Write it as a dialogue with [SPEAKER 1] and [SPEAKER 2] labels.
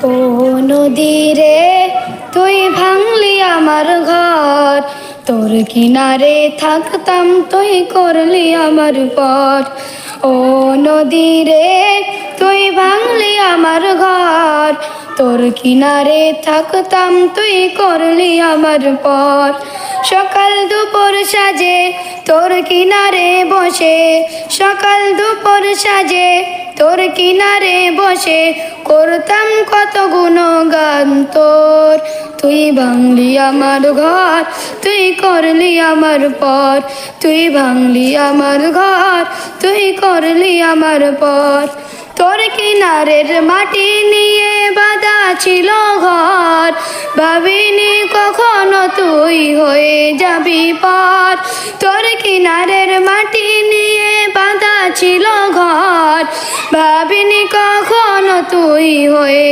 [SPEAKER 1] ও নদী রে তুই ভাঙলি আমার ঘর, তোর কিনারে থাকতাম তুই করলি আমার পর। ও নদী রে তুই ভাঙলি আমার ঘর, তোর কিনারে থাকতাম তুই করলি আমার পর। সকাল দুপুর সাজে তোর কিনারে বসে, সকাল দুপুর সাজে তোর কিনারে বসে করতাম কত গুণগান তোর। তুই ভাঙলি আমার ঘর, তুই করলি আমার পর। তুই ভাঙলি আমার ঘর, তুই করলি আমার পর। তোর কিনারের মাটি নিয়ে বাঁধা ছিল ঘর, ভাবিনি কখনো তুই হয়ে যাবি পার। তোর কিনারের মাটি নিয়ে বাঁধা ছিল ঘর, ভাবিনি কখনো তুই হয়ে